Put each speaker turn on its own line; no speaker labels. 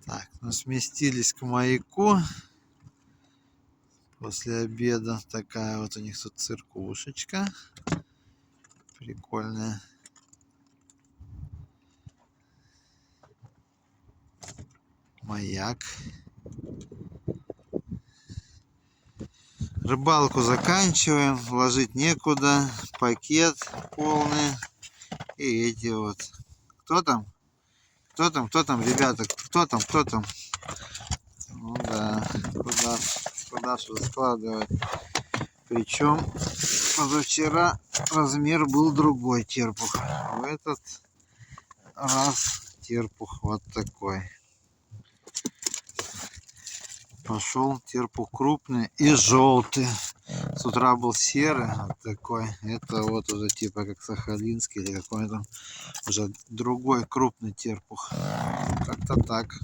Так, ну сместились к маяку. После обеда такая вот у них тут церквушечка. Прикольная. Маяк. Рыбалку заканчиваем. Ложить некуда. Пакет полный. И эти вот. Кто там? Кто там? Кто там, ребята? Кто там? Кто там? Ну да. Куда же складывать? Причем позавчера размер был другой терпух. В этот раз терпух вот такой. Пошел терпух крупный и желтый. С утра был серый вот такой. Это вот уже типа как сахалинский или какой-то уже другой крупный терпух. Как-то так.